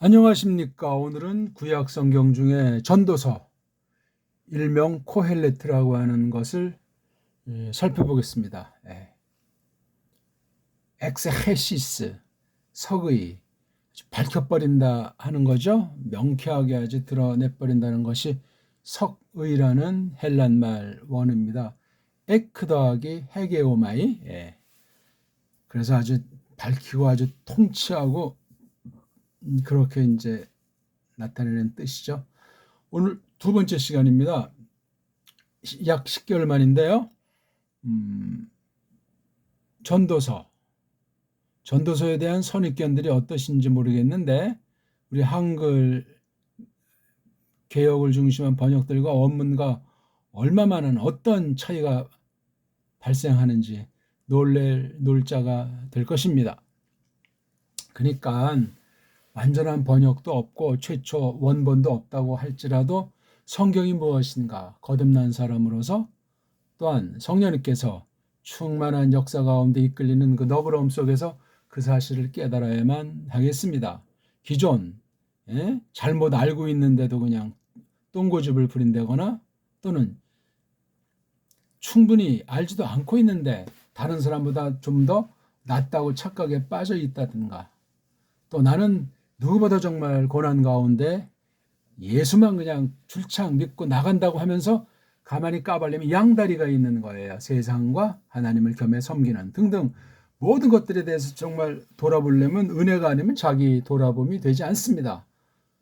안녕하십니까. 오늘은 구약 성경 중에 전도서, 일명 코헬레트라고 하는 것을 살펴보겠습니다. 엑세헤시스, 석의, 밝혀버린다 하는 거죠. 명쾌하게 아주 드러내버린다는 것이 석의라는 헬란말 원어입니다. 에크 더하기 헤게오마이. 그래서 아주 밝히고 아주 통치하고 그렇게 이제 나타내는 뜻이죠. 오늘 두 번째 시간입니다. 약 10개월 만인데요. 전도서에 대한 선입견들이 어떠신지 모르겠는데 우리 한글 개역을 중심한 번역들과 원문과 얼마만한 어떤 차이가 발생하는지 놀 자가 될 것입니다. 그러니까 완전한 번역도 없고 최초 원본도 없다고 할지라도 성경이 무엇인가 거듭난 사람으로서 또한 성령님께서 충만한 역사 가운데 이끌리는 그 너그러움 속에서 그 사실을 깨달아야만 하겠습니다. 기존 잘못 알고 있는데도 그냥 똥고집을 부린다거나 또는 충분히 알지도 않고 있는데 다른 사람보다 좀 더 낫다고 착각에 빠져 있다든가 또 나는 누구보다 정말 고난 가운데 예수만 그냥 줄창 믿고 나간다고 하면서 가만히 까발리면 양다리가 있는 거예요. 세상과 하나님을 겸해 섬기는 등등 모든 것들에 대해서 정말 돌아보려면 은혜가 아니면 자기 돌아봄이 되지 않습니다.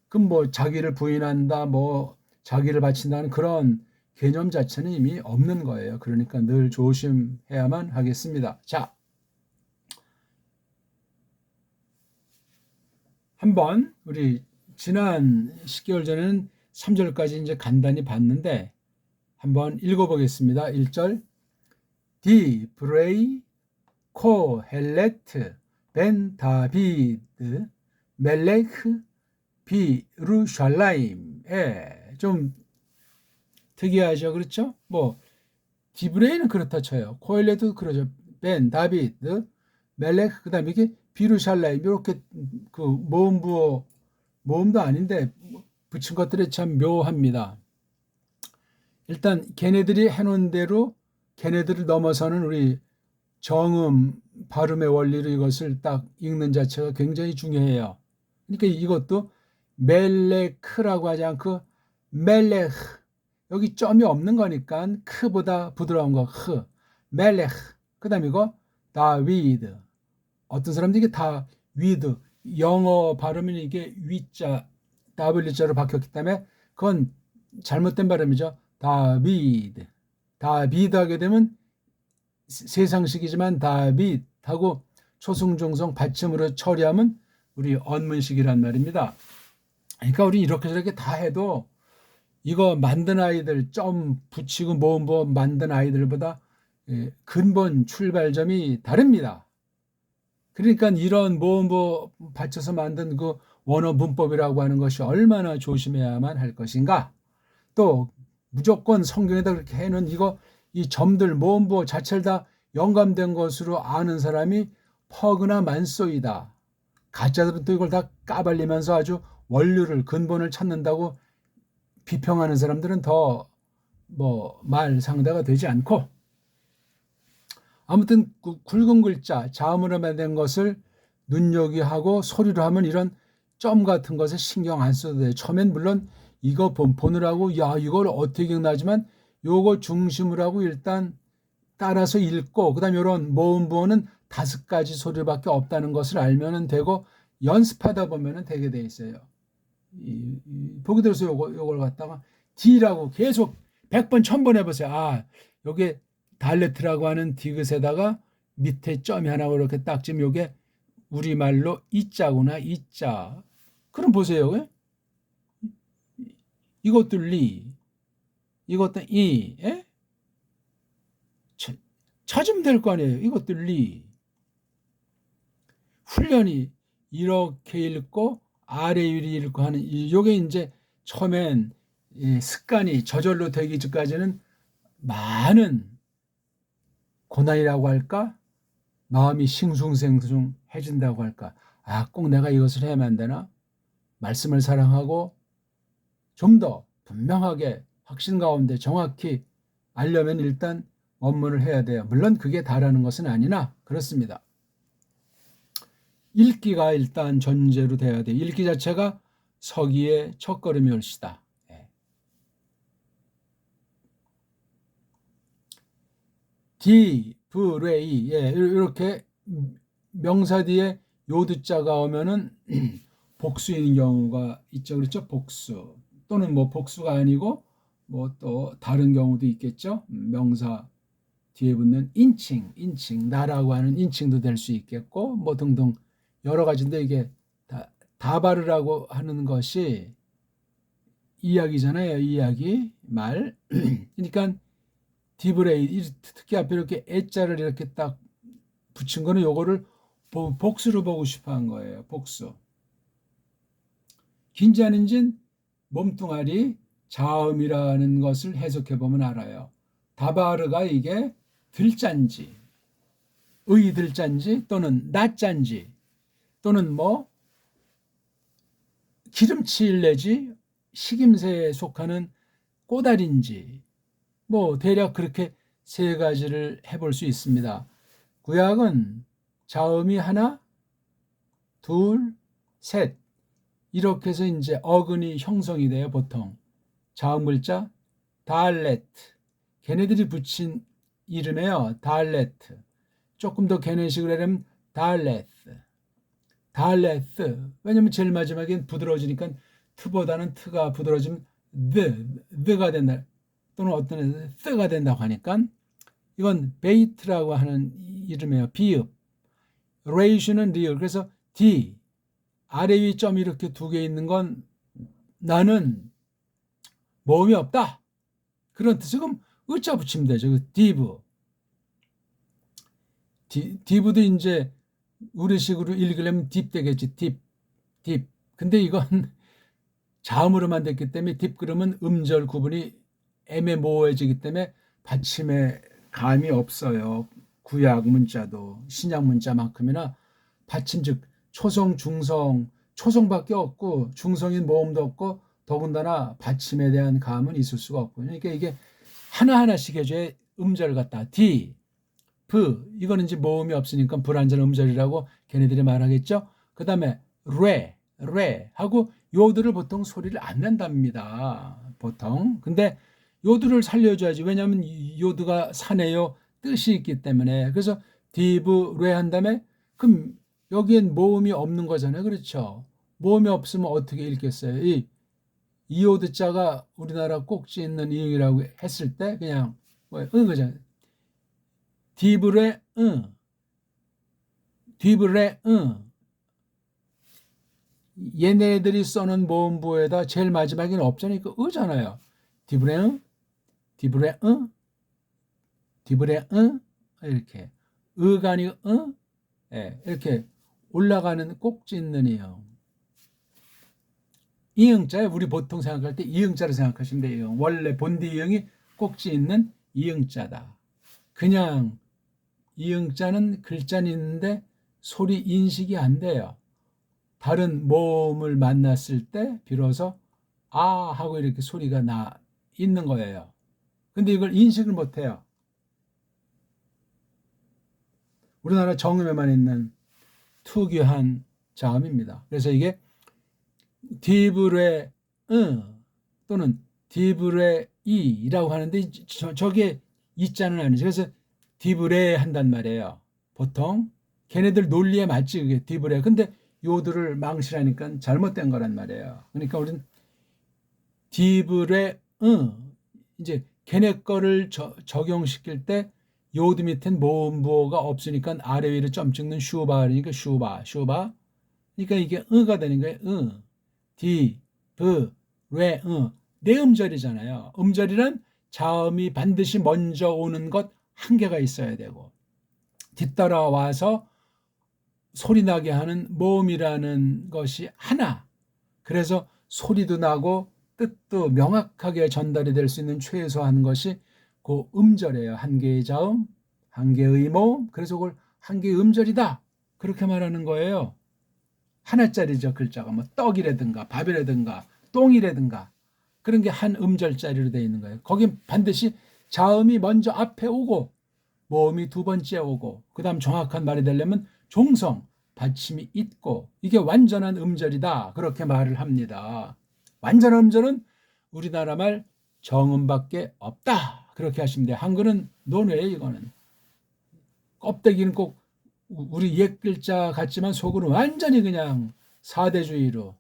그럼 뭐 자기를 부인한다, 뭐 자기를 바친다는 그런 개념 자체는 이미 없는 거예요. 그러니까 늘 조심해야만 하겠습니다. 자, 한번 우리 지난 10개월 전에는 3절까지 이제 간단히 봤는데 한번 읽어보겠습니다. 1절 디 브레이 코 헬레트 벤 다비드 멜레크 비루샬라임. 좀 특이하죠. 그렇죠? 뭐 디브레이는 그렇다 쳐요. 코헬레트도 그러죠. 벤 다비드 멜레크 그다음에 이게 비루샬라임 이렇게 그 모음도 아닌데 붙인 것들이 참 묘합니다. 일단 걔네들이 해놓은 대로 걔네들을 넘어서는 우리 정음 발음의 원리로 이것을 딱 읽는 자체가 굉장히 중요해요. 그러니까 이것도 멜레크라고 하지 않고 멜레흐, 여기 점이 없는 거니까 크보다 부드러운 거 흐, 멜레흐. 그다음 이거 다위드. 어떤 사람들이 이게 다위드, 영어 발음은 이게 위자 W자로 바뀌었기 때문에 그건 잘못된 발음이죠. 다비드 하게 되면 세상식이지만 다빗하고 초승종성 받침으로 처리하면 우리 언문식이란 말입니다. 그러니까 우리 이렇게 저렇게 다 해도 이거 만든 아이들 점 붙이고 뭐 만든 아이들보다 근본 출발점이 다릅니다. 그러니까 이런 뭐 받쳐서 만든 그 원어 문법이라고 하는 것이 얼마나 조심해야만 할 것인가. 또 무조건 성경에다 그렇게 해놓은 이 점들 모음보 자체를 다 영감된 것으로 아는 사람이 퍼그나 만소이다. 가짜들은 또 이걸 다 까발리면서 아주 원류를 근본을 찾는다고 비평하는 사람들은 더 뭐 말 상대가 되지 않고 아무튼 굵은 글자 자음으로 만든 것을 눈여겨하고 소리로 하면 이런 점 같은 것에 신경 안 써도 돼요. 처음엔 물론 이거 보느라고 야 이걸 어떻게 기억나지만 요거 중심으로 하고 일단 따라서 읽고 그다음에 이런 모음부호는 5가지 소리밖에 없다는 것을 알면 되고 연습하다 보면 되게 돼 있어요. 보기 들어서 요걸 갖다가 D라고 계속 100번 1000번 해보세요. 아 요게 달레트라고 하는 디귿에다가 밑에 점이 하나 이렇게 딱 지면 요게 우리말로 이자구나 이자. 그럼 보세요. 이것도 리, 이것도 이, 찾으면 될 거 아니에요. 이것도 리. 훈련이 이렇게 읽고 아래 위리 읽고 하는 요게 이제 처음엔 습관이 저절로 되기 전까지는 많은 고난이라고 할까? 마음이 싱숭생숭 해진다고 할까? 아, 꼭 내가 이것을 해야만 되나? 말씀을 사랑하고 좀 더 분명하게 확신 가운데 정확히 알려면 일단 원문을 해야 돼요. 물론 그게 다라는 것은 아니나 그렇습니다. 읽기가 일단 전제로 돼야 돼. 읽기 자체가 서기의 첫걸음이 올시다. 디브레이, 이렇게 명사 뒤에 요드자가 오면은 복수인 경우가 있죠. 그렇죠? 복수. 또는 뭐 복수가 아니고 뭐 또 다른 경우도 있겠죠. 명사 뒤에 붙는 인칭, 나라고 하는 인칭도 될 수 있겠고 뭐 등등 여러 가지인데 이게 다바르라고 하는 것이 이야기잖아요. 이야기, 말. 그러니까 디브레이, 특히 앞에 이렇게 애자를 이렇게 딱 붙인 거는 요거를 복수로 보고 싶어 한 거예요. 복수. 긴지 아닌진 몸뚱아리 자음이라는 것을 해석해 보면 알아요. 다바르가 이게 들잔지, 들잔지 또는 낮잔지 또는 뭐 기름칠 내지 식임새에 속하는 꼬다리인지 뭐 대략 그렇게 세 가지를 해볼 수 있습니다. 구약은 자음이 하나, 둘, 셋 이렇게 해서 이제 어근이 형성이 돼요. 보통 자음 글자 달레트, 걔네들이 붙인 이름이에요. 달레트. 조금 더 걔네식으로 하려면 달레스. 왜냐면 제일 마지막엔 부드러워지니까 트보다는 트가 부드러워지면 가 된다. 또는 어떤 애는 쓰가 된다고 하니까 이건 베이트라고 하는 이름이에요. 비읍. 레이슈는 리을. 그래서 D 아래 위 점 이렇게 두 개 있는 건 나는 모음이 없다. 그런 뜻. 지금 의자 붙이면 되죠. 디브. 디브도 이제 우리식으로 읽으려면 딥 되겠지. 딥. 근데 이건 자음으로만 됐기 때문에 딥 그러면 음절 구분이 애매모호해지기 때문에 받침에 감이 없어요. 구약 문자도 신약 문자만큼이나 받침 즉 초성, 중성, 초성밖에 없고 중성인 모음도 없고 더군다나 받침에 대한 감은 있을 수가 없고 그러니까 이게 하나하나씩 해줘야 음절 같다. 디, 브 이거는 이제 모음이 없으니까 불완전 음절이라고 걔네들이 말하겠죠. 그 다음에 레 하고 요들을 보통 소리를 안 낸답니다. 보통. 근데 요드를 살려줘야지. 왜냐하면 요드가 사내요 뜻이 있기 때문에. 그래서 디브 레 한 다음에 그럼 여기엔 모음이 없는 거잖아요. 그렇죠. 모음이 없으면 어떻게 읽겠어요? 이 이오드 자가 우리나라 꼭지 있는 이응이라고 했을 때 그냥 그잖아요. 디브레 디브레 얘네들이 써는 모음부에다 제일 마지막에는 없잖아요. 그 의잖아요. 디브레 이렇게 의가 아니고 이렇게 올라가는 꼭지 있는 이응. 이응자에 우리 보통 생각할 때 이응자로 생각하시면 돼요. 원래 본디 이응이 꼭지 있는 이응자다. 그냥 이응자는 글자는 있는데 소리 인식이 안 돼요. 다른 모음을 만났을 때 비로소 아 하고 이렇게 소리가 나 있는 거예요. 근데 이걸 인식을 못 해요. 우리나라 정음에만 있는 특유한 자음입니다. 그래서 이게 디브레 또는 디브레 이라고 하는데 저게 이자는 아니죠. 그래서 디브레 한단 말이에요. 보통 걔네들 논리에 맞지 그게 디브레. 근데 요들을 망실하니까 잘못된 거란 말이에요. 그러니까 우리는 디브레 이제 걔네 거를 적용시킬 때 요드 밑엔 모음부호가 없으니까 아래 위로 점 찍는 슈바 그러니까 슈바 그러니까 이게 가 되는 거예요. 디, 브, 레, 네 음절이잖아요. 음절이란 자음이 반드시 먼저 오는 것 한계가 있어야 되고 뒤따라와서 소리 나게 하는 모음이라는 것이 하나. 그래서 소리도 나고 뜻도 명확하게 전달이 될 수 있는 최소한 것이 그 음절이에요. 한 개의 자음, 한 개의 모음. 그래서 그걸 한 개의 음절이다. 그렇게 말하는 거예요. 하나짜리죠. 글자가 뭐 떡이라든가 밥이라든가 똥이라든가 그런 게 한 음절짜리로 되어 있는 거예요. 거긴 반드시 자음이 먼저 앞에 오고 모음이 두 번째 오고 그 다음 정확한 말이 되려면 종성, 받침이 있고 이게 완전한 음절이다. 그렇게 말을 합니다. 완전한 음절은 우리나라 말 정음밖에 없다. 그렇게 하시면 돼요. 한글은 논외예요. 이거는. 껍데기는 꼭 우리 옛 글자 같지만 속으로 완전히 그냥 사대주의로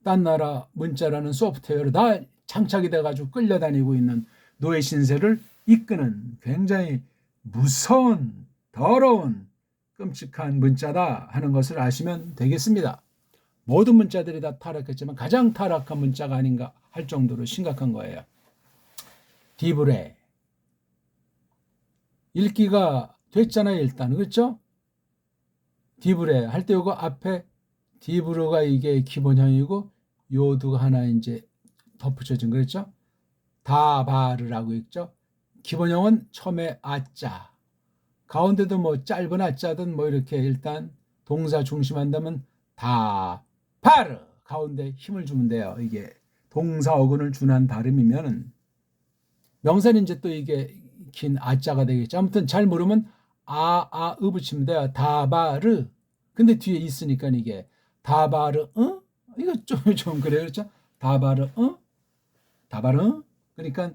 딴 나라 문자라는 소프트웨어로 다 장착이 돼가지고 끌려다니고 있는 노예 신세를 이끄는 굉장히 무서운 더러운 끔찍한 문자다 하는 것을 아시면 되겠습니다. 모든 문자들이 다 타락했지만 가장 타락한 문자가 아닌가 할 정도로 심각한 거예요. 디브레 읽기가 됐잖아요. 일단 그렇죠? 디브레 할 때 이거 앞에 디브르가 이게 기본형이고 요두가 하나 이제 덧붙여진 거겠죠? 다바르라고 있죠. 기본형은 처음에 아자 가운데도 뭐 짧은 아자든 뭐 이렇게 일단 동사 중심한다면 다바르 가운데 힘을 주면 돼요. 이게 동사 어근을 준한 발음이면은 명사는 이제 또 이게 긴 아자가 되겠죠. 아무튼 잘 모르면 아으 붙이면 돼요. 다바르. 근데 뒤에 있으니까 이게 다바르 이거 좀 그래요. 그렇죠? 다바르 다바르 그러니까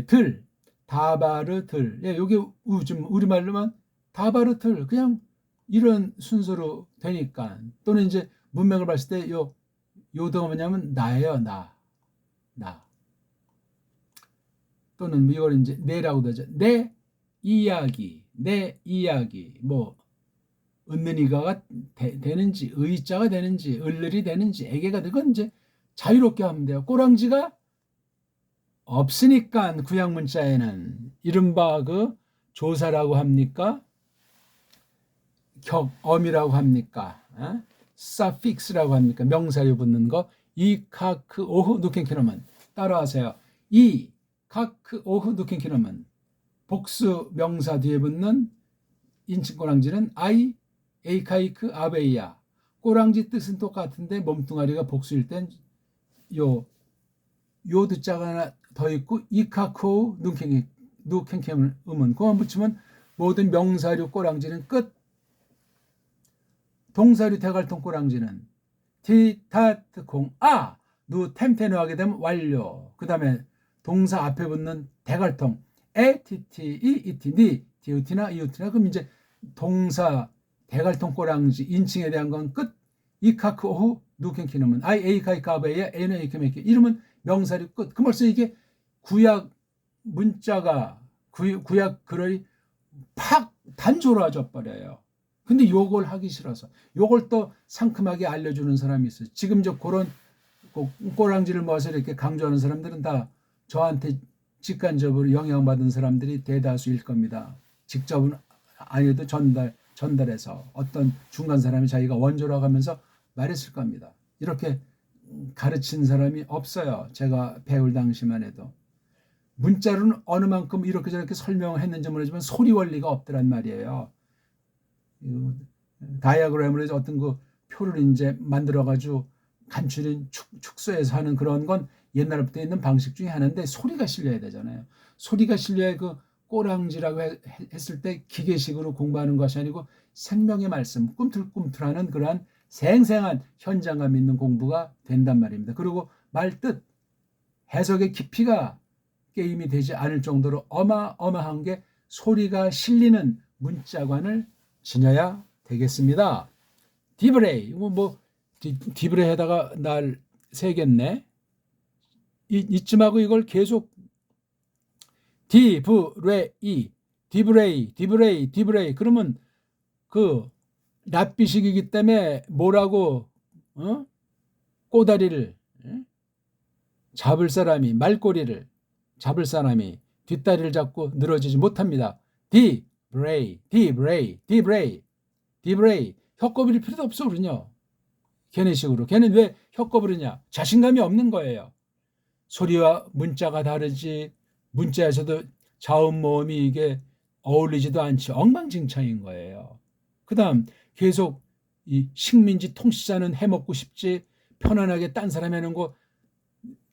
들 다바르 들 요게 좀 우리말로만 다바르 들 그냥 이런 순서로 되니까 또는 이제 문맥을 봤을 때 요도가 뭐냐면 나예요. 나 또는 이걸 이제 내라고도 하죠. 내 이야기 뭐 은는이가가 되는지 의자가 되는지 을을이 되는지 애게가 되건 이제 자유롭게 하면 돼요. 꼬랑지가 없으니까 구약 문자에는 이른바 그 조사라고 합니까? 격엄이라고 합니까? suffix라고 합니까? 명사를 붙는 거. 이 카크 오후 누켄키노면 따라하세요. 이 카크 오후 누켄키노면 복수 명사 뒤에 붙는 인칭 꼬랑지는 아이 에이카이크 아베이야. 꼬랑지 뜻은 똑같은데 몸뚱아리가 복수일 땐 요 듣자가 하나 더 있고 이카코 누켄캠을 음은 그만 붙이면 모든 명사류 꼬랑지는 끝. 동사류 대갈통 꼬랑지는 티타트 공아 누 템테누 하게 되면 완료. 그 다음에 동사 앞에 붙는 대갈통 에 티티 이 이티 니 디우티나 이우티나 그럼 이제 동사 대갈통 꼬랑지 인칭에 대한 건 끝. 이카크 오후 누켄키노면 아이 에이카이카베야 에는 에이케메케 이러면 명사류 끝. 그 벌써 이게 구약 문자가 구약 글이 팍 단조로워져 버려요. 근데 요걸 하기 싫어서 요걸 또 상큼하게 알려주는 사람이 있어요. 지금 저 그런 꼬랑지를 모아서 이렇게 강조하는 사람들은 다 저한테 직간접으로 영향받은 사람들이 대다수일 겁니다. 직접은 아니어도 전달해서 어떤 중간 사람이 자기가 원조라고 하면서 말했을 겁니다. 이렇게 가르친 사람이 없어요. 제가 배울 당시만 해도. 문자로는 어느 만큼 이렇게 저렇게 설명을 했는지 모르지만 소리 원리가 없더란 말이에요. 다이아그램으로 해서 어떤 그 표를 이제 만들어가지고 간추린 축소해서 하는 그런 건 옛날부터 있는 방식 중에 하나인데 소리가 실려야 되잖아요. 소리가 실려야 그 꼬랑지라고 했을 때 기계식으로 공부하는 것이 아니고 생명의 말씀, 꿈틀꿈틀하는 그러한 생생한 현장감 있는 공부가 된단 말입니다. 그리고 말뜻, 해석의 깊이가 게임이 되지 않을 정도로 어마어마한 게 소리가 실리는 문자관을 지녀야 되겠습니다. 디브레이, 디브레이에다가 날 새겠네. 이쯤하고 이걸 계속 디브레이 그러면 그 납비식이기 때문에 뭐라고 꼬다리를 잡을 사람이 말꼬리를 잡을 사람이 뒷다리를 잡고 늘어지지 못합니다. 디브레이 혀꼬부릴 필요도 없어 그러냐. 걔네식으로 걔는 왜 혀꼬부리냐. 자신감이 없는 거예요. 소리와 문자가 다르지 문자에서도 자음 모음이 이게 어울리지도 않지 엉망진창인 거예요. 그 다음 계속 이 식민지 통치자는 해먹고 싶지 편안하게 딴 사람 해놓은 거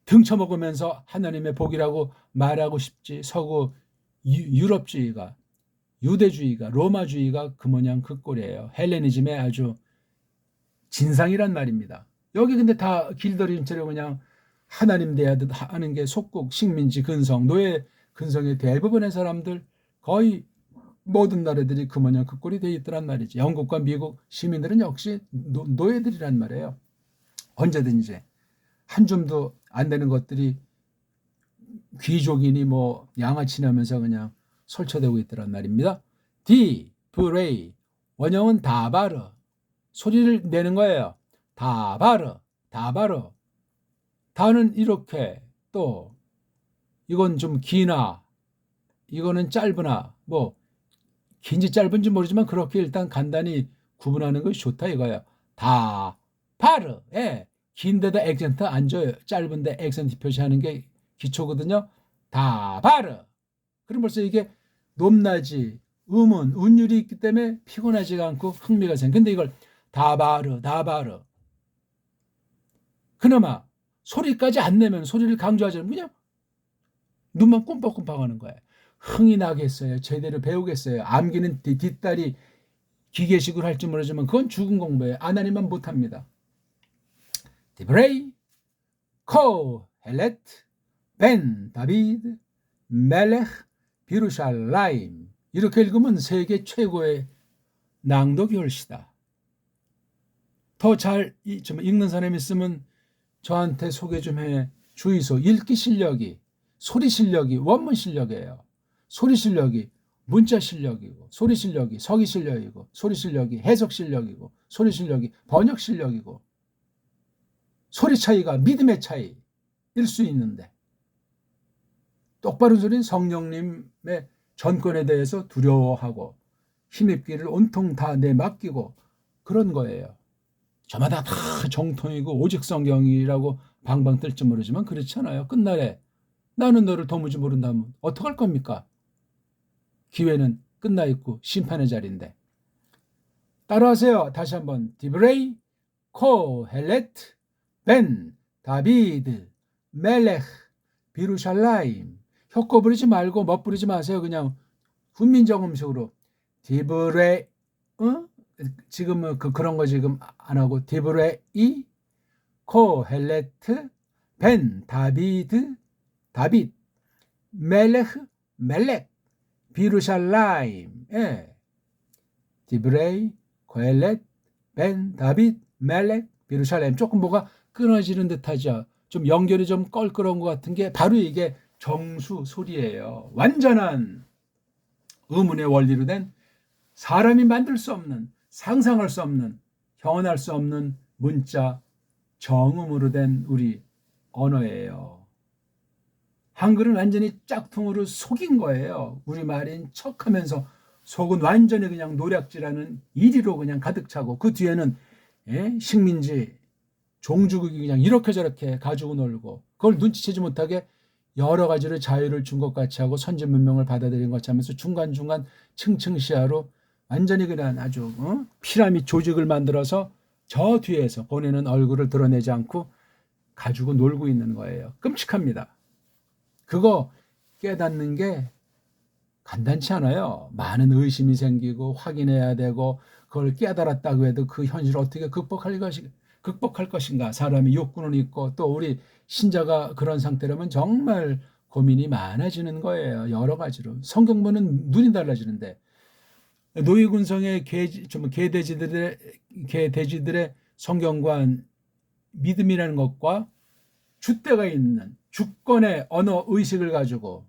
등쳐먹으면서 하나님의 복이라고 말하고 싶지. 서구 유럽주의가, 유대주의가, 로마주의가 그 모양 그 꼴이에요. 헬레니즘의 아주 진상이란 말입니다. 여기 근데 다 길들임처럼 그냥 하나님 대하듯 하는 게 속국, 식민지, 근성, 노예 근성의 대부분의 사람들, 거의 모든 나라들이 그 모양 그 꼴이 돼 있더란 말이지. 영국과 미국 시민들은 역시 노예들이란 말이에요. 언제든지 한 줌도 안 되는 것들이 귀족이니 뭐 양아치니 하면서 그냥 설쳐대고 있더란 말입니다. 디브레이, 원형은 다바르, 소리를 내는 거예요. 다바르, 다바르. 다는 이렇게, 또 이건 좀 기나 이거는 짧으나, 뭐 긴지 짧은지 모르지만 그렇게 일단 간단히 구분하는 것이 좋다 이거예요. 다 바르. 예. 긴데다 액센트 안 줘요. 짧은데 액센트 표시하는 게 기초거든요. 다 바르. 그럼 벌써 이게 높낮이, 음은, 운율이 있기 때문에 피곤하지가 않고 흥미가 생겨. 근데 이걸 다 바르, 다 바르. 그나마 소리까지 안 내면, 소리를 강조하지 않으면 그냥 눈만 꼼빡꼼빡 하는 거예요. 흥이 나겠어요? 제대로 배우겠어요? 암기는 뒷다리 기계식으로 할지 모르지만 그건 죽은 공부예요. 안 하니만 못합니다. 디브레이, 코, 헬레트, 벤, 다비드, 멜레흐, 비루샬라임. 이렇게 읽으면 세계 최고의 낭독이 홀시다. 더 잘 읽는 사람이 있으면 저한테 소개 좀 해. 주의소. 읽기 실력이, 소리 실력이 원문 실력이에요. 소리 실력이 문자 실력이고, 소리 실력이 서기 실력이고, 소리 실력이 해석 실력이고, 소리 실력이 번역 실력이고, 소리 차이가 믿음의 차이일 수 있는데, 똑바른 소리는 성령님의 전권에 대해서 두려워하고 힘입기를 온통 다 내맡기고 그런 거예요. 저마다 다 정통이고 오직 성경이라고 방방 뜰지 모르지만 그렇잖아요. 끝날에 나는 너를 도무지 모른다면 어떡할 겁니까? 기회는 끝나 있고 심판의 자리인데. 따라하세요. 다시 한번. 디브레이, 코, 헬레트, 벤, 다비드, 멜레흐, 비루샬라임. 혀꼬 부리지 말고 멋부리지 마세요. 그냥 훈민정 음식으로. 디브레, 지금은 그런 거 지금 안 하고, 디브레이, 코, 헬레트, 벤, 다비드, 다빗, 멜레흐, 멜렉, 비루샬라임. 예. 디브레이, 코헬렛, 벤, 다빗, 멜렉, 비루샬라임. 조금 뭐가 끊어지는 듯하죠. 좀 연결이 좀 껄끄러운 것 같은 게 바로 이게 정수 소리예요. 완전한 의문의 원리로 된, 사람이 만들 수 없는, 상상할 수 없는, 형언할 수 없는 문자 정음으로 된 우리 언어예요. 한글은 완전히 짝퉁으로 속인 거예요. 우리말인 척하면서 속은 완전히 그냥 노략질하는 이리로 그냥 가득 차고, 그 뒤에는 식민지, 종주국이 그냥 이렇게 저렇게 가지고 놀고, 그걸 눈치채지 못하게 여러 가지로 자유를 준 것 같이 하고 선진 문명을 받아들인 것 같이 하면서 중간중간 층층시야로 완전히 그냥 아주 피라미드 조직을 만들어서 저 뒤에서 보내는 얼굴을 드러내지 않고 가지고 놀고 있는 거예요. 끔찍합니다. 그거 깨닫는 게 간단치 않아요. 많은 의심이 생기고 확인해야 되고, 그걸 깨달았다고 해도 그 현실을 어떻게 극복할 것인가. 사람이 욕구는 있고, 또 우리 신자가 그런 상태라면 정말 고민이 많아지는 거예요. 여러 가지로. 성경 보는 눈이 달라지는데, 노예군성의 개돼지들의 성경관, 믿음이라는 것과 줏대가 있는 주권의 언어 의식을 가지고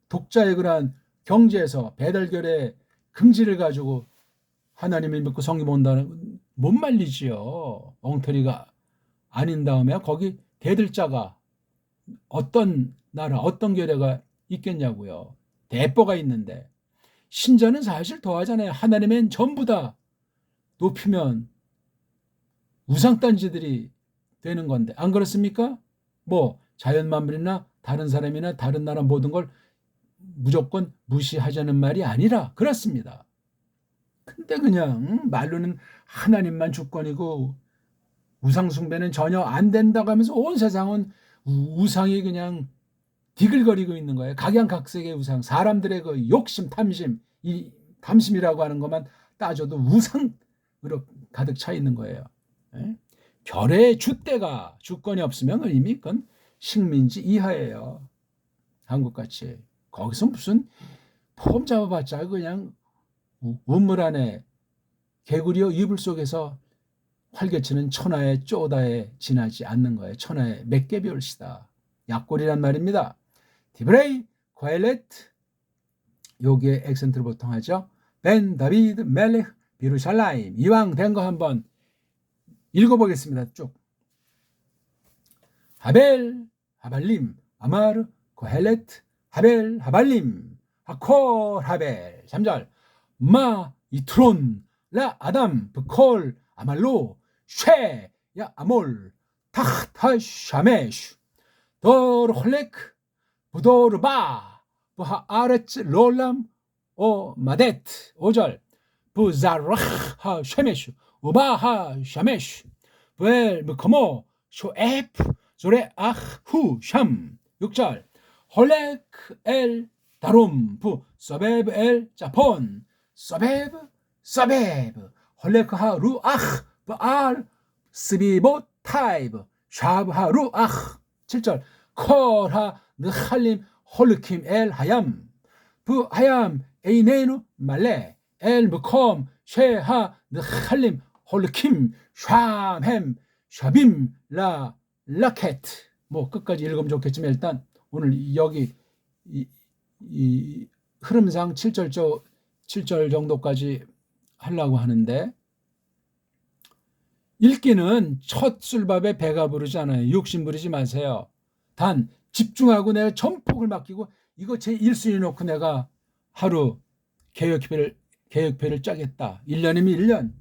독자의 그러한 경제에서 배달결의 긍지를 가지고 하나님을 믿고 성경 본다는, 못 말리지요. 엉터리가 아닌 다음에 거기 대들자가 어떤 나라, 어떤 결례가 있겠냐고요. 대뽀가 있는데, 신자는 사실 더하잖아요. 하나님은 전부 다 높이면 우상단지들이 되는 건데, 안 그렇습니까? 뭐 자연만물이나 다른 사람이나 다른 나라 모든 걸 무조건 무시하자는 말이 아니라 그렇습니다. 근데 그냥 말로는 하나님만 주권이고 우상 숭배는 전혀 안 된다고 하면서 온 세상은 우상이 그냥 디글거리고 있는 거예요. 각양각색의 우상, 사람들의 그 욕심, 탐심, 이 탐심이라고 하는 것만 따져도 우상으로 가득 차 있는 거예요. 예? 별의 주대가 주권이 없으면 이미 그건 식민지 이하예요. 한국같이. 거기서 무슨 폼 잡아봤자 그냥 우물 안에 개구리와 이불 속에서 활개치는 천하의 쪼다에 지나지 않는 거예요. 천하의 滅개별시다. 약골이란 말입니다. 디브레이, 코엘레트, 여기에 액센트를 보통 하죠. 벤 다비드 멜렉 비루샬라임, 이왕 된 거 한번 읽어보겠습니다. 쭉. 하벨 하발림 아마르 코헬레트 하벨 하발림 하콜 하벨 3절 마 이트론 라 아담 브콜 아말로 쉐야 아몰 타흐타 샤메슈 도르 홀레크 부도르 바 부하 아레츠 롤람 오 마데트 5절 부자르하 샤메슈 우바하 샤메슈 부엘 무코모 쇼에프 조레 아후 샴 6절 홀레크 엘 다롬 부 서베브 엘 자폰 서베브 홀레크 하루 아흐 부알 스비보 타이브 샤브 하루 아흐 7절 콜하 느할림 홀르킴 엘 하얌 부 하얌 에이네누 말레 엘 무콤 쉐하 느할림 홀르킴 샴햄 샤빔 라 라켓 뭐 끝까지 읽으면 좋겠지만 일단 오늘 여기 이 흐름상 7절 정도까지 하려고 하는데 읽기는 첫 술밥에 배가 부르지 않아요. 욕심 부리지 마세요. 단 집중하고 내가 전폭을 맡기고 이거 제 1순위 놓고 내가 하루 계획표를 짜겠다. 1년이면 1년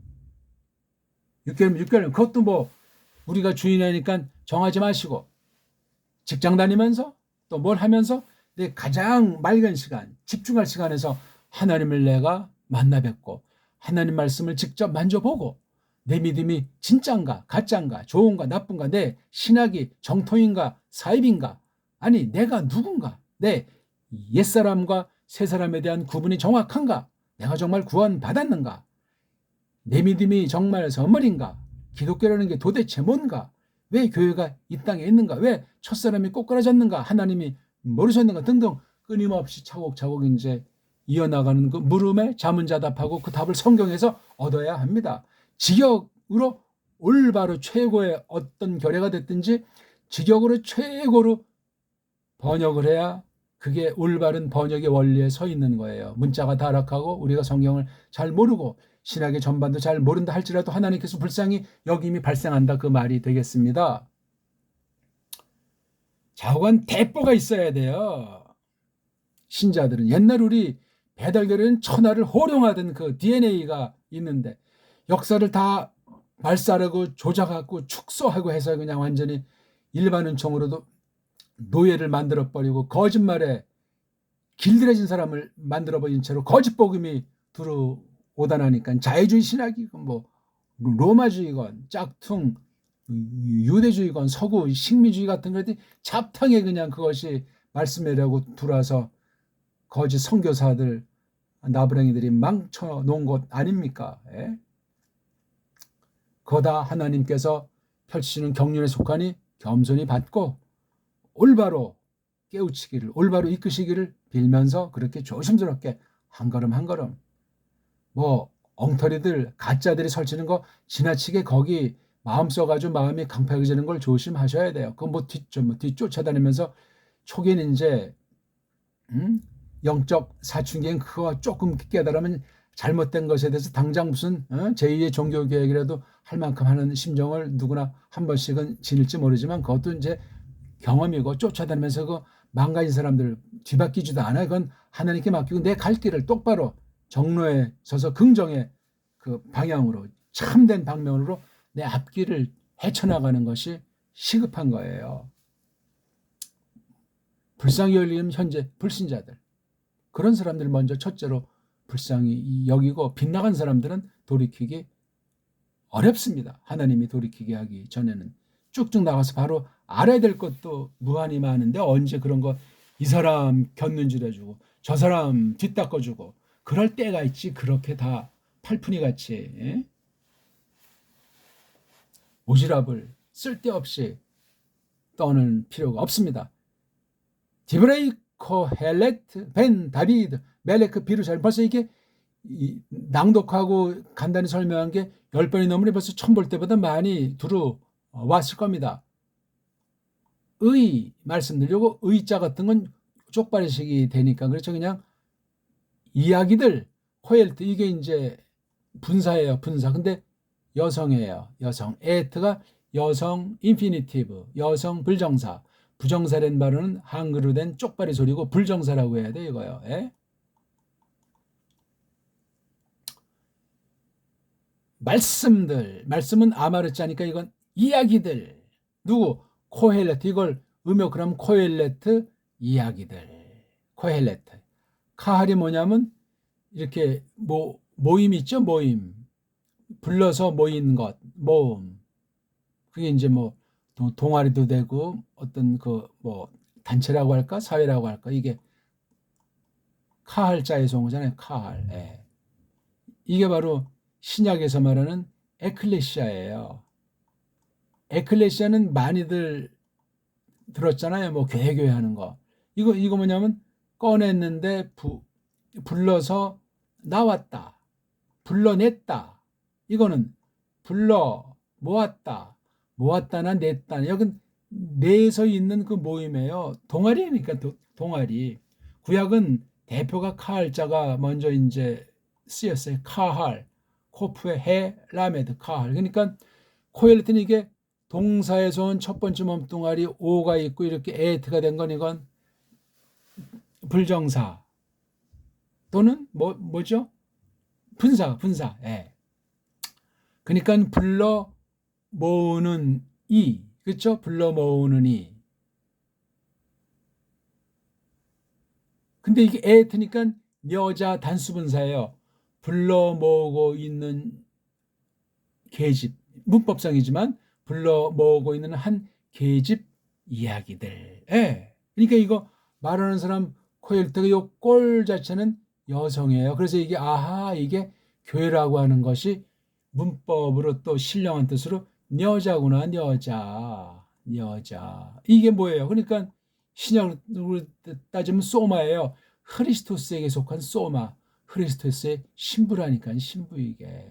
6개월이면 6개월 그것도 뭐 우리가 주인이니까 정하지 마시고 직장 다니면서 또 뭘 하면서 내 가장 맑은 시간 집중할 시간에서 하나님을 내가 만나 뵙고 하나님 말씀을 직접 만져보고 내 믿음이 진짠가 가짠가 좋은가 나쁜가 내 신학이 정통인가 사입인가 아니 내가 누군가 내 옛사람과 새사람에 대한 구분이 정확한가 내가 정말 구원받았는가 내 믿음이 정말 선물인가 기독교라는 게 도대체 뭔가 왜 교회가 이 땅에 있는가 왜 첫사람이 꼬꾸라졌는가 하나님이 모르셨는가 등등 끊임없이 차곡차곡 이제 이어나가는 그 물음에 자문자답하고 그 답을 성경에서 얻어야 합니다. 직역으로 올바로 최고의 어떤 결례가 됐든지 직역으로 최고로 번역을 해야 그게 올바른 번역의 원리에 서 있는 거예요. 문자가 타락하고 우리가 성경을 잘 모르고 신학의 전반도 잘 모른다 할지라도 하나님께서 불쌍히 여김이 발생한다 그 말이 되겠습니다. 좌우간 대뽀가 있어야 돼요. 신자들은 옛날 우리 배달결에는 천하를 호령하던 그 DNA가 있는데 역사를 다 말살하고 조작하고 축소하고 해서 그냥 완전히 일반 은총으로도 노예를 만들어버리고 거짓말에 길들여진 사람을 만들어버린 채로 거짓 복음이 들어오다 나니까 자유주의 신학이건 뭐 로마주의건 짝퉁 유대주의건 서구 식민주의 같은 것들이 잡탕에 그냥 그것이 말씀이라고 들어와서 거짓 선교사들 나부랭이들이 망쳐놓은 것 아닙니까? 예? 거다 하나님께서 펼치시는 경륜에 속하니 겸손히 받고 올바로 깨우치기를 올바로 이끄시기를 빌면서 그렇게 조심스럽게 한 걸음 한 걸음 뭐 엉터리들 가짜들이 설치는 거 지나치게 거기 마음 써가지고 마음이 강팍해지는 걸 조심하셔야 돼요. 그거 뭐 뒤쫓아다니면서 초기에는 이제 영적 사춘기엔 그거 조금 깨달으면 잘못된 것에 대해서 당장 무슨 제2의 종교개혁이라도 할 만큼 하는 심정을 누구나 한 번씩은 지닐지 모르지만 그것도 이제 경험이고 쫓아다니면서 그 망가진 사람들 뒤바뀌지도 않아요. 그건 하나님께 맡기고 내 갈 길을 똑바로 정로에 서서 긍정의 그 방향으로 참된 방면으로 내 앞길을 헤쳐나가는 것이 시급한 거예요. 불쌍히 열리는 현재 불신자들 그런 사람들 먼저 첫째로 불쌍히 여기고 빗나간 사람들은 돌이키기 어렵습니다. 하나님이 돌이키게 하기 전에는 쭉쭉 나가서 바로 알아야 될 것도 무한히 많은데 언제 그런 거 이 사람 곁눈질 해주고 저 사람 뒷닦아주고 그럴 때가 있지. 그렇게 다 팔푼이 같이 오지랖을 쓸데없이 떠는 필요가 없습니다. 디브레이 코헬렉트 벤 다비드 멜레크 비루살 벌써 이게 낭독하고 간단히 설명한 게 10번이 넘으니 벌써 처음 볼 때보다 많이 들어왔을 겁니다. 의 말씀드리고 의자 같은 건 쪽발이식이 되니까 그렇죠. 그냥 이야기들 코헬트 이게 이제 분사예요. 분사. 근데 여성이에요. 여성. 에트가 여성 인피니티브 여성 불정사. 부정사된 발음은 한글로 된 쪽발이 소리고 불정사라고 해야 돼 이거요. 말씀은 아마르자니까 이건 이야기들. 누구? 코헬레트. 이걸 음역하면 코헬레트 이야기들. 코헬레트. 카할이 뭐냐면 이렇게 모임 있죠? 모임. 불러서 모인 것. 모음. 그게 이제 동아리도 되고 어떤 단체라고 할까? 사회라고 할까? 이게 카할자에서 온 거잖아요. 카할. 이게 바로 신약에서 말하는 에클레시아예요. 에클레시아는 많이들 들었잖아요. 교회 하는 거. 이거 뭐냐면 꺼냈는데 불러서 나왔다. 불러냈다. 이거는 불러 모았다. 모았다나 냈다. 여긴 내에서 있는 그 모임이에요. 동아리니까 동아리. 구약은 대표가 카할자가 먼저 이제 쓰였어요. 카할. 코프의 해 라메드 카할. 그러니까 코헬레트는 이게 동사에서 온 첫 번째 몸뚱아리 오가 있고 이렇게 에트가 된 건 이건 불정사 또는 뭐죠? 분사. 그러니까 불러 모으는 이. 그렇죠? 불러 모으는 이. 근데 이게 에트니까 여자 단수분사예요. 불러 모으고 있는 계집. 문법상이지만 불러 모으고 있는 한 계집 이야기들. 그러니까 이거 말하는 사람 코헬트가 요 꼴 자체는 여성이에요. 그래서 이게 교회라고 하는 것이 문법으로 또 신령한 뜻으로 여자구나. 여자. 이게 뭐예요? 그러니까 신약으로 따지면 소마예요. 크리스토스에게 속한 소마. 크리스토스의 신부라니까 신부 이게.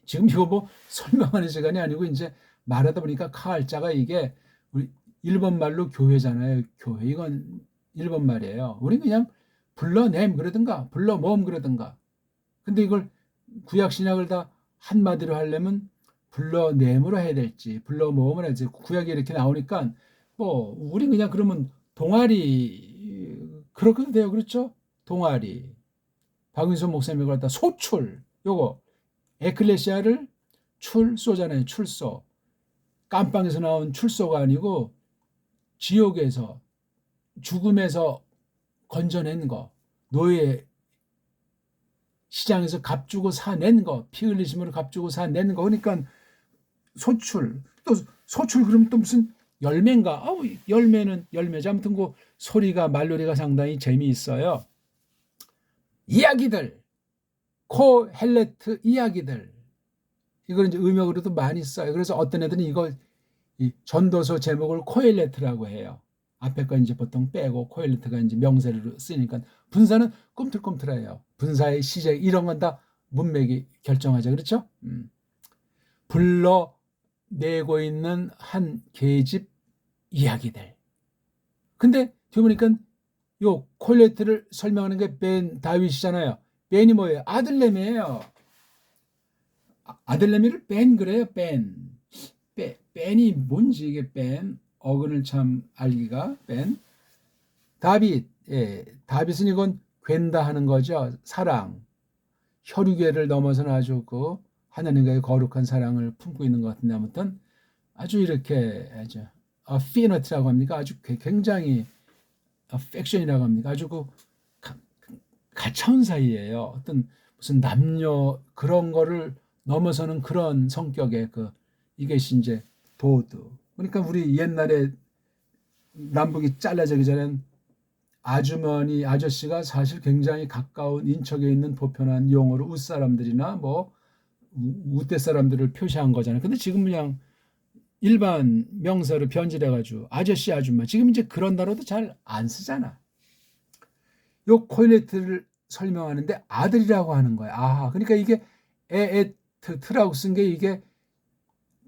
지금 이거 설명하는 시간이 아니고 이제 말하다 보니까 카할자가 이게 우리 일본 말로 교회잖아요. 교회. 이건 일본 말이에요. 우리 그냥 불러냄 그러든가 불러모음 그러든가. 근데 이걸 구약 신약을 다 한마디로 하려면 불러냄으로 해야 될지 불러모음을 해야 될지 구약이 이렇게 나오니까 우리 그냥 그러면 동아리 그렇게 돼요. 그렇죠? 동아리. 박윤선 목사님이 그랬다. 소출. 요거 에클레시아를 출소잖아요. 출소. 깜빵에서 나온 출소가 아니고 지옥에서 죽음에서 건져낸 거. 노예 시장에서 값주고 사낸 거. 피 흘리심으로 값주고 사낸 거. 그러니까 소출. 또 소출 그러면 또 무슨 열매인가? 열매는 열매죠. 아무튼 소리가 말놀이가 상당히 재미있어요. 이야기들. 코헬레트 이야기들. 이걸 이제 음역으로도 많이 써요. 그래서 어떤 애들은 이 전도서 제목을 코헬레트라고 해요. 앞에 거 이제 보통 빼고 코헬레트가 이제 명사로 쓰니까 분사는 꿈틀꿈틀해요. 분사의 시작 이런 건 다 문맥이 결정하죠. 그렇죠? 불러내고 있는 한 계집 이야기들. 근데 뒤에 보니까 요 코헬레트를 설명하는 게 벤 다윗이잖아요. 벤이 뭐예요? 아들내미예요. 아들내미를 벤 그래요. 벤이 뭔지 이게 벤 어근을 참 알기가 벤. 다윗. 다윗은 이건 괜다 하는 거죠. 사랑. 혈육애를 넘어서는 아주 하나님과의 거룩한 사랑을 품고 있는 것 같은데 아무튼 아주 이렇게 아주 affinity라고 합니까? 아주 굉장히 affection이라고 합니까? 아주 가차원 사이예요. 어떤 무슨 남녀 그런 거를 넘어서는 그런 성격의 이것이 이제 도드. 그러니까 우리 옛날에 남북이 잘라지기 전엔 아주머니 아저씨가 사실 굉장히 가까운 인척에 있는 보편한 용어로 웃사람들이나 뭐 우대 사람들을 표시한 거잖아요. 근데 지금 그냥 일반 명사로 변질해가지고 아저씨 아줌마 지금 이제 그런 단어도 잘 안 쓰잖아. 요 코일레트를 설명하는데 아들이라고 하는 거야. 아, 그러니까 이게 에에트라고 쓴 게 이게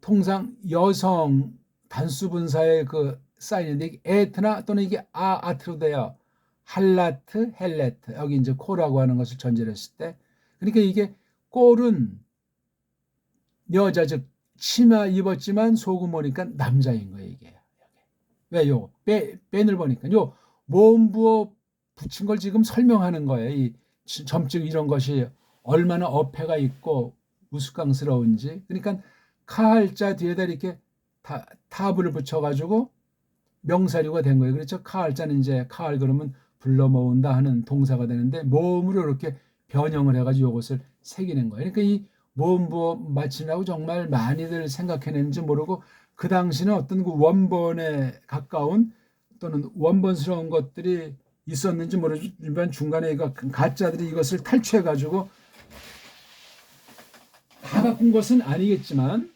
통상 여성 단수분사의 사인인데 에트나 또는 이게 아트로 돼요. 할라트, 헬레트 여기 이제 코라고 하는 것을 전제했을 때 그러니까 이게 꼴은 여자 즉 치마 입었지만 속은 보니까 남자인 거예요 이게. 왜요? 뺀을 보니까 요 모음 부호 붙인 걸 지금 설명하는 거예요. 이 점증 이런 것이 얼마나 어폐가 있고 우스꽝스러운지. 그러니까 카할자 뒤에다 이렇게 타브를 붙여가지고 명사류가 된 거예요. 그렇죠? 카할자는 이제 카할 그러면 불러 모은다 하는 동사가 되는데 모음으로 이렇게 변형을 해가지고 이것을 새기는 거예요. 그러니까 이 모음 부호 맞추라고 정말 많이들 생각해냈는지 모르고 그 당시는 어떤 그 원본에 가까운 또는 원본스러운 것들이 있었는지 모르지만 중간에 가짜들이 이것을 탈취해가지고 다 바꾼 것은 아니겠지만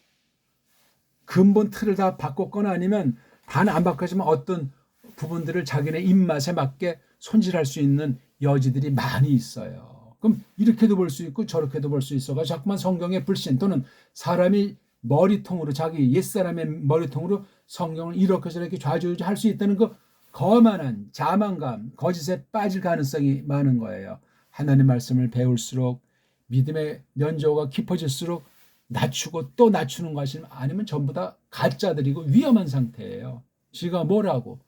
근본 틀을 다 바꿨거나 아니면 단 안 바꿨지만 어떤 부분들을 자기네 입맛에 맞게 손질할 수 있는 여지들이 많이 있어요. 그럼 이렇게도 볼 수 있고 저렇게도 볼 수 있어가 자꾸만 성경의 불신 또는 사람이 머리통으로 자기 옛사람의 머리통으로 성경을 이렇게 저렇게 좌지우지할 수 있다는 그 거만한 자만감, 거짓에 빠질 가능성이 많은 거예요. 하나님 말씀을 배울수록 믿음의 면조가 깊어질수록 낮추고 또 낮추는 것이 아니면 전부 다 가짜들이고 위험한 상태예요. 지가 뭐라고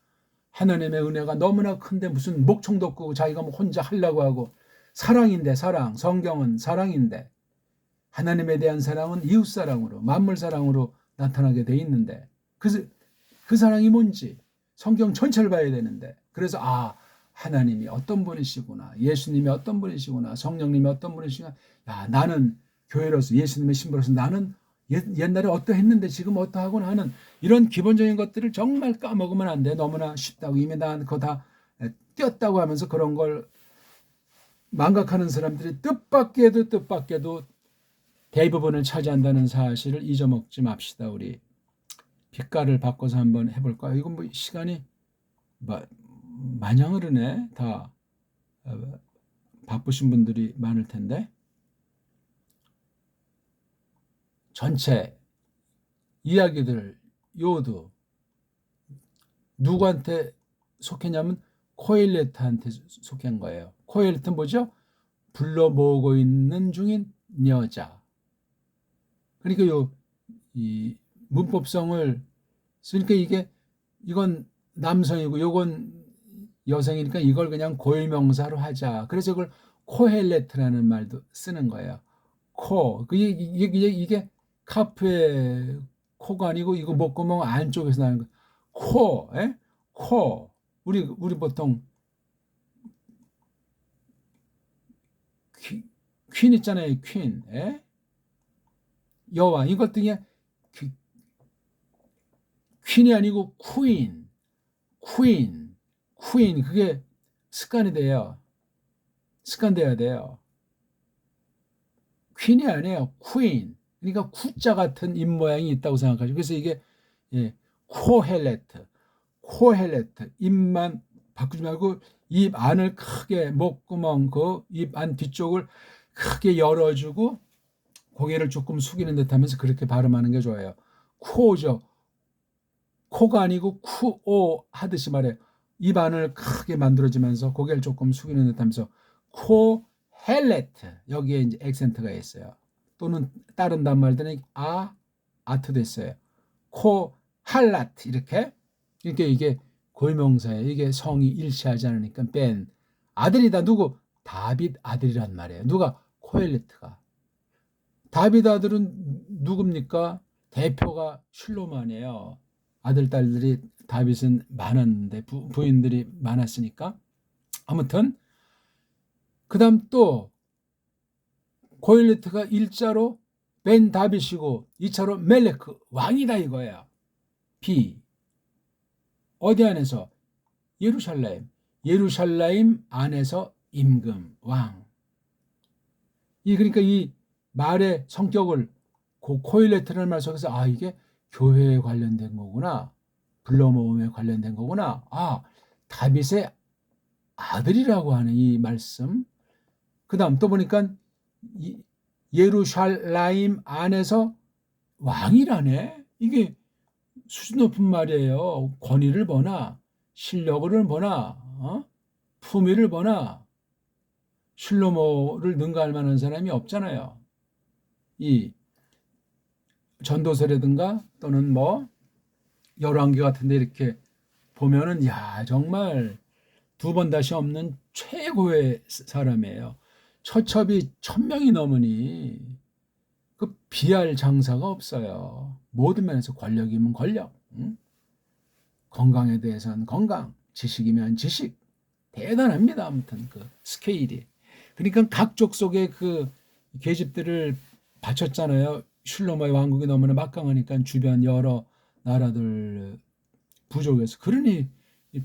하나님의 은혜가 너무나 큰데 무슨 목청도 없고 자기가 뭐 혼자 하려고 하고 사랑인데 사랑 성경은 사랑인데 하나님에 대한 사랑은 이웃사랑으로 만물사랑으로 나타나게 돼 있는데 그 사랑이 뭔지 성경 전체를 봐야 되는데 그래서 하나님이 어떤 분이시구나 예수님이 어떤 분이시구나 성령님이 어떤 분이시구나 나는 교회로서 예수님의 신부로서 나는 옛날에 어떠했는데 지금 어떠하구나 하는 이런 기본적인 것들을 정말 까먹으면 안 돼. 너무나 쉽다고 이미 난 그거 다 뛰었다고 하면서 그런 걸 망각하는 사람들이 뜻밖에도 대부분을 차지한다는 사실을 잊어먹지 맙시다. 우리 빛깔을 바꿔서 한번 해볼까요? 이건 뭐 시간이 마냥 흐르네. 다 바쁘신 분들이 많을 텐데 전체 이야기들 요도 누구한테 속했냐면 코엘레트한테 속한 거예요. 코엘레트는 뭐죠? 불러 모으고 있는 중인 여자. 그러니까 이 문법성을 쓰니까 이건 남성이고 요건 여성이니까 이걸 그냥 고유명사로 하자. 그래서 이걸 코헬레트라는 말도 쓰는 거예요. 이게 카프의 코가 아니고 이거 목구멍 안쪽에서 나는 거. 코. 우리 보통 퀸 있잖아요. 퀸. 여왕. 이것 등에 퀸이 아니고 퀸. 그게 습관이 돼요. 습관돼야 돼요. 퀸이 아니에요. 퀸. 그러니까 쿠자 같은 입 모양이 있다고 생각하죠. 그래서 이게 코헬레트. 입만 바꾸지 말고 입 안을 크게 목구멍 입 안 뒤쪽을 크게 열어주고 고개를 조금 숙이는 듯하면서 그렇게 발음하는 게 좋아요. 코죠. 코가 아니고 쿠오 하듯이 말해요. 입 안을 크게 만들어지면서 고개를 조금 숙이는 듯하면서 코헬레트 여기에 이제 액센트가 있어요. 또는 다른 단말들은 아트도 있어요. 코할라트 이렇게 이게 고유명사예요. 이게 성이 일치하지 않으니까 뺀 아들이다. 누구? 다윗 아들이란 말이에요. 누가? 코헬레트가. 다윗 아들은 누굽니까? 대표가 슐로만이에요. 아들 딸들이 다윗은 많았는데 부인들이 많았으니까 아무튼 그 다음 또 고헬레트가 1자로 벤 다빗이고 2차로 멜레크 왕이다 이거야. B. 어디 안에서? 예루살렘. 예루살렘 안에서 임금 왕. 그러니까 이 말의 성격을 코헬레트라는 말 속에서 이게 교회에 관련된 거구나. 불러모음에 관련된 거구나. 다빗의 아들이라고 하는 이 말씀. 그 다음 또 보니까 예루살렘 안에서 왕이라네. 이게 수준 높은 말이에요. 권위를 보나 실력을 보나 품위를 보나 실로모를 능가할 만한 사람이 없잖아요. 이 전도서라든가 또는 뭐 열왕기 같은데 이렇게 보면은 정말 두 번 다시 없는 최고의 사람이에요. 처첩이 1000명이 넘으니 그 비할 장사가 없어요. 모든 면에서 권력이면 권력, 건강에 대해서는 건강, 지식이면 지식. 대단합니다. 아무튼 그 스케일이. 그러니까 각 족속의 그 계집들을 바쳤잖아요. 슐로모의 왕국이 너무나 막강하니까 주변 여러 나라들 부족에서. 그러니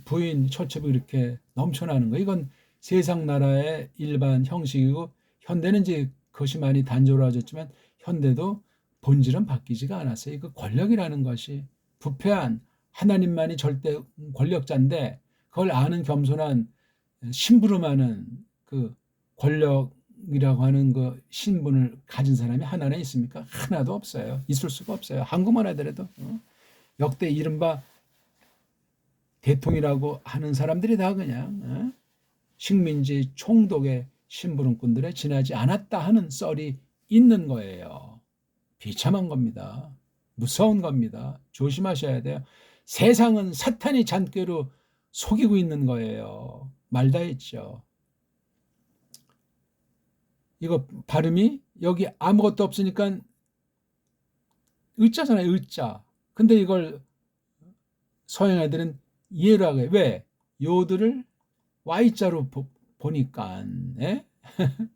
부인 처첩이 이렇게 넘쳐나는 거. 이건 세상 나라의 일반 형식이고 현대는 이제 그것이 많이 단조로워졌지만 현대도 본질은 바뀌지가 않았어요. 그 권력이라는 것이 부패한 하나님만이 절대 권력자인데 그걸 아는 겸손한 심부름하는 그 권력이라고 하는 그 신분을 가진 사람이 하나는 있습니까? 하나도 없어요. 있을 수가 없어요. 한국만 하더라도 역대 이른바 대통이라고 하는 사람들이 다 그냥 식민지 총독의 심부름꾼들에 지나지 않았다 하는 썰이 있는 거예요. 비참한 겁니다. 무서운 겁니다. 조심하셔야 돼요. 세상은 사탄이 잔꾀로 속이고 있는 거예요. 말 다 했죠. 이거 발음이 여기 아무것도 없으니까 의자잖아요. 의자. 근데 이걸 서양 애들은 이해라고 해. 왜? 요들을 Y자로 보니까.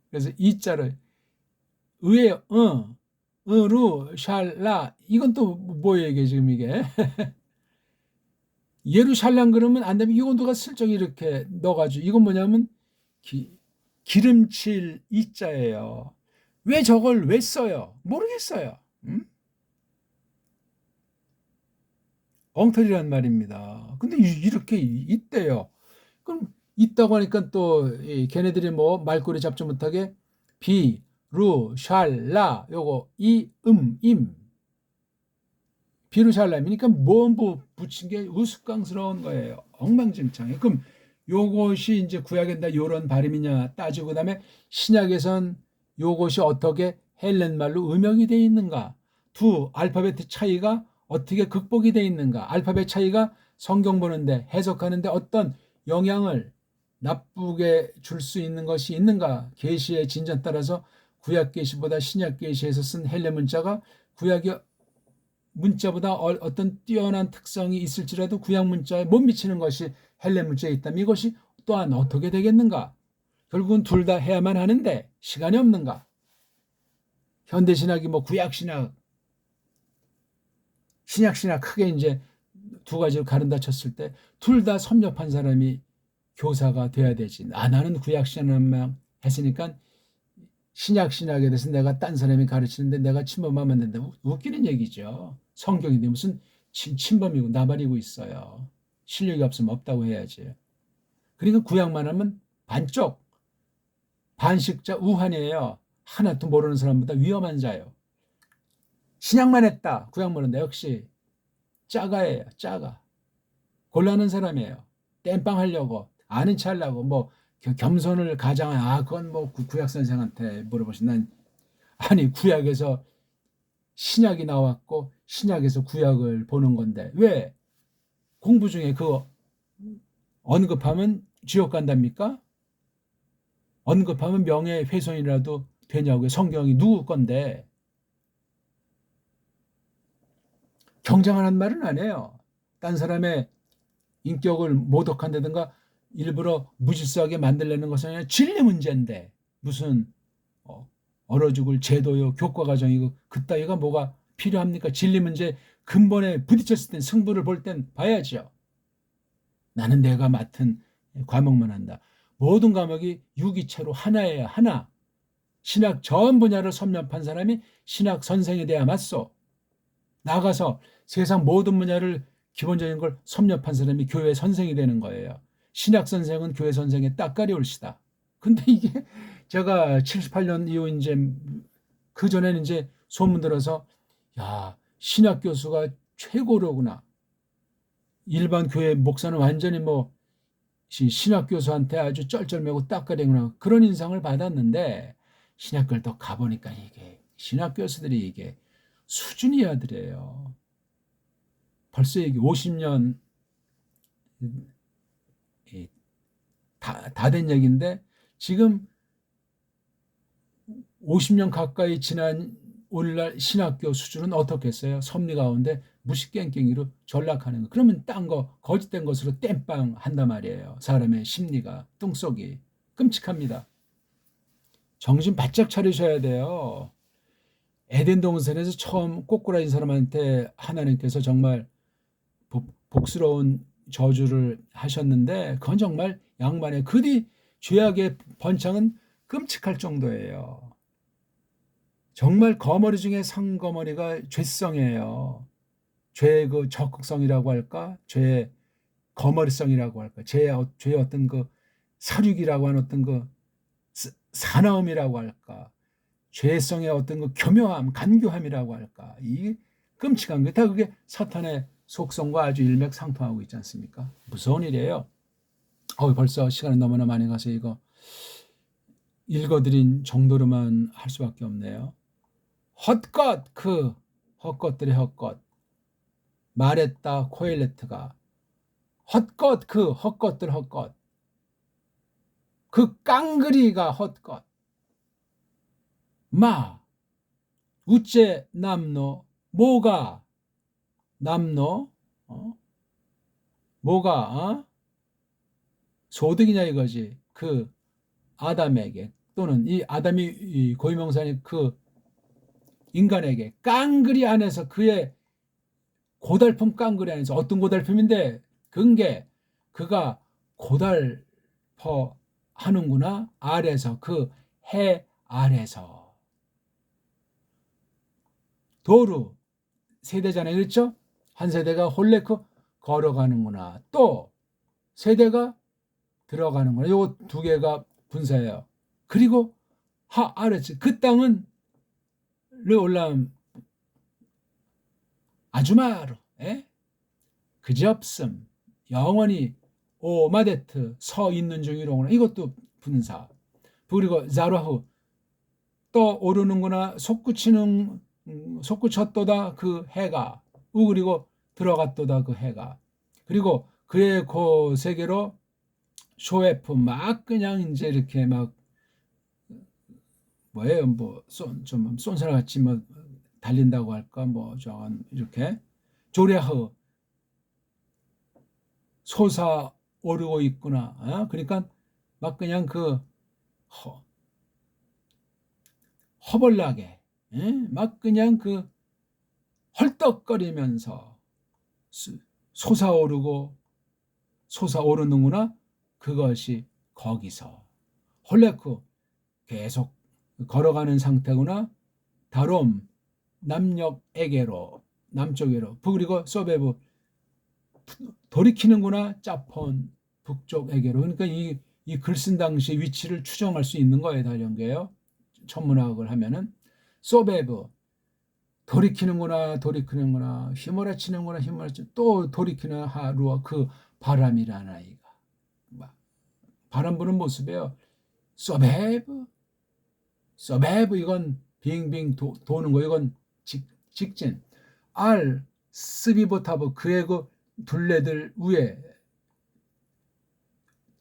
그래서 이자를 의에 루 샬라 이건 또 뭐예요 이게 지금 이게 예루살렘 그러면 안 되면 이건 누가 슬쩍 이렇게 넣어가지고 이건 뭐냐면 기름칠 이자예요. 왜 저걸 왜 써요? 모르겠어요. 엉터리란 말입니다. 근데 이렇게 있대요. 그럼 있다고 하니까 또 걔네들이 뭐 말꼬리 잡지 못하게 비, 루, 샬, 라 요거 임 비루샬렘이니까 뭐 붙인 게 우스꽝스러운 거예요. 엉망진창이에요. 그럼 요것이 이제 구약인다 요런 발음이냐 따지고 그다음에 신약에선 요것이 어떻게 헬렌말로 음역이 돼 있는가? 두 알파벳 차이가 어떻게 극복이 돼 있는가? 알파벳 차이가 성경 보는데 해석하는데 어떤 영향을 나쁘게 줄 수 있는 것이 있는가? 계시의 진전 따라서 구약 계시보다 신약 계시에서 쓴 헬렌 문자가 구약의 문자보다 어떤 뛰어난 특성이 있을지라도 구약 문자에 못 미치는 것이 헬렌 문자에 있다면 이것이 또한 어떻게 되겠는가? 결국은 둘 다 해야만 하는데 시간이 없는가? 현대신학이 뭐 구약신학, 신약신학 크게 이제 두 가지로 가른다 쳤을 때 둘 다 섭렵한 사람이 교사가 돼야 되지. 나는 구약신학만 했으니까 신약신학에 대해서 내가 딴 사람이 가르치는데 내가 침범하면 안 된다. 웃기는 얘기죠. 성경인데 무슨 침범이고 나발이고 있어요. 실력이 없으면 없다고 해야지. 그러니까 구약만 하면 반쪽, 반식자 우한이에요. 하나도 모르는 사람보다 위험한 자예요. 신약만 했다. 구약만 한다. 역시 짜가예요. 짜가. 곤란한 사람이에요. 땜빵 하려고 아는 체 하려고 뭐 겸손을 가장한 그건 뭐 구약 선생한테 물어보신 난 아니 구약에서 신약이 나왔고 신약에서 구약을 보는 건데 왜 공부 중에 그거 언급하면 지옥 간답니까? 언급하면 명예훼손이라도 되냐고요. 성경이 누구 건데 경쟁하는 말은 안 해요. 딴 사람의 인격을 모독한다든가 일부러 무질서하게 만들려는 것은 아니라 진리 문제인데 무슨 얼어 죽을 제도요 교과 과정이고 그따위가 뭐가 필요합니까? 진리 문제 근본에 부딪혔을 땐 승부를 볼 땐 봐야죠. 나는 내가 맡은 과목만 한다. 모든 과목이 유기체로 하나예요. 하나. 신학 전 분야를 섭렵한 사람이 신학 선생이 돼야 맞소. 나가서 세상 모든 분야를 기본적인 걸 섭렵한 사람이 교회 선생이 되는 거예요. 신학 선생은 교회 선생의 따까리 올시다. 근데 이게 제가 78년 이후 이제 그 전에는 이제 소문 들어서 야, 신학 교수가 최고로구나. 일반 교회 목사는 완전히 뭐 신학 교수한테 아주 쩔쩔매고 따까리구나. 그런 인상을 받았는데 신학교를 또 가보니까 이게 신학 교수들이 이게 수준이 아들이에요. 벌써 이게 50년 다 된 얘기인데 지금 50년 가까이 지난 오늘날 신학교 수준은 어떻겠어요? 섭리 가운데 무식갱갱이로 전락하는 거. 그러면 딴 거 거짓된 것으로 땜빵 한단 말이에요. 사람의 심리가 뚱속이 끔찍합니다. 정신 바짝 차리셔야 돼요. 에덴 동산에서 처음 꼬꾸라진 사람한테 하나님께서 정말 복스러운 저주를 하셨는데 그건 정말 양반의 그 뒤 죄악의 번창은 끔찍할 정도예요. 정말 거머리 중에 상거머리가 죄성이에요. 죄의 그 적극성이라고 할까? 죄의 거머리성이라고 할까? 죄의 어떤 그 사륙이라고 하는 어떤 그 사나움이라고 할까? 죄성의 어떤 그 교묘함, 간교함이라고 할까? 이 끔찍한 게 다 그게 사탄의 속성과 아주 일맥상통하고 있지 않습니까? 무서운 일이에요. 벌써 시간이 너무나 많이 가서 이거 읽어드린 정도로만 할 수밖에 없네요. 헛것, 그 헛것들의 헛것. 말했다 코엘레트가. 헛것, 그 헛것들 헛것. 그 깡그리가 헛것. 마, 우째 남노, 뭐가 남노, 뭐가 소득이냐 이거지. 그 아담에게 또는 이 아담이 이 고유명사니 그 인간에게 깡그리 안에서 그의 고달픔 깡그리 안에서 어떤 고달픔인데 근게 그가 고달퍼 하는구나 아래서 그 해 아래서 도루 세대잖아요. 그렇죠? 한 세대가 홀레크 걸어가는구나. 또 세대가 들어가는구나. 요거 두 개가 분사예요. 그리고 하 아래지 그 땅은 르 올라옴 아주마로 그지없음 영원히 오마데트 서 있는 중이로구나. 이것도 분사. 그리고 자라후 또 오르는구나. 솟구치는 솟구쳤도다 그 해가 그리고 들어갔도다 그 해가. 그리고 그의 그 세계로 쇼에프 막 그냥 이제 이렇게 막 뭐예요 좀 쏜사람같이 뭐 달린다고 할까 저건 이렇게 조레흐 솟아오르고 있구나. 그러니까 막 그냥 그 허벌나게 막 그냥 그 헐떡거리면서 솟아오르는구나. 그것이 거기서 홀레크 계속 걸어가는 상태구나. 다롬 남녘에게로 남쪽으로 그리고 소베브 돌이키는구나. 짜폰 북쪽에게로. 그러니까 이 글 쓴 당시 위치를 추정할 수 있는 거예요. 다 이런 게요. 천문학을 하면은 소베브 돌이키는구나 휘몰아치는구나 또 돌이키는 하루와 그 바람이라는 아이가 바람 부는 모습이에요. 소베브 이건 빙빙 도는 거. 이건 직진. 알 스비보타브 그의 그 둘레들 위에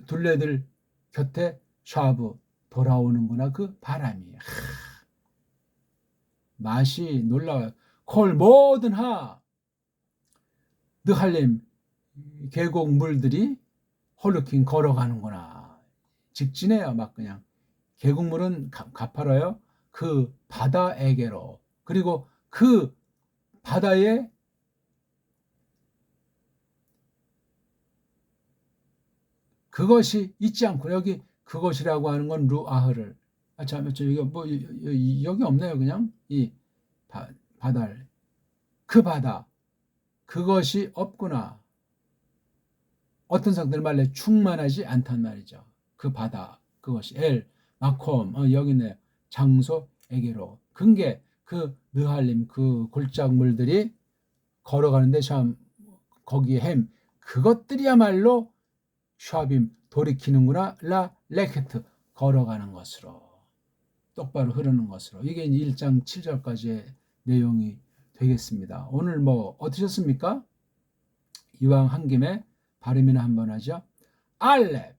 둘레들 곁에 샤브 돌아오는구나. 그 바람이 맛이 놀라워요. 콜 모든 하 느할림 계곡 물들이 홀루킹 걸어가는구나. 직진해요. 막 그냥. 계곡물은 가파라요. 그 바다에게로. 그리고 그 바다에 그것이 있지 않고 여기 그것이라고 하는 건 루아흐를 저 이거 뭐 여기 없네요. 그냥 이 바다를 그 바다 그것이 없구나. 어떤 상태를 말래 충만하지 않단 말이죠. 그 바다 그것이 엘 마콤 여기 있네요. 장소에게로 근게 그 느할림 그 골짜기물들이 걸어가는데 참 거기에 햄 그것들이야말로 샤빔 돌이키는구나 라 레케트 걸어가는 것으로 똑바로 흐르는 것으로 이게 1장 7절까지의 내용이 되겠습니다. 오늘 뭐 어떠셨습니까? 이왕 한 김에 발음이나 한번 하죠. 알렙,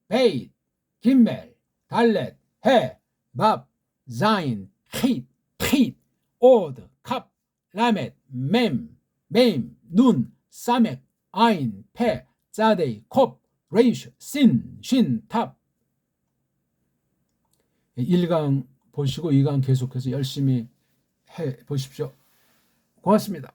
베잇, 김멜, 달렛, 해, 밥, 자인, 힛, 핏, 오드, 캅, 라멧, 맴, 메임, 눈, 사멕, 아인, 페, 짜데이, 콥, 레이슈, 신, 쉰, 탑 1강 보시고 2강 계속해서 열심히 해 보십시오. 고맙습니다.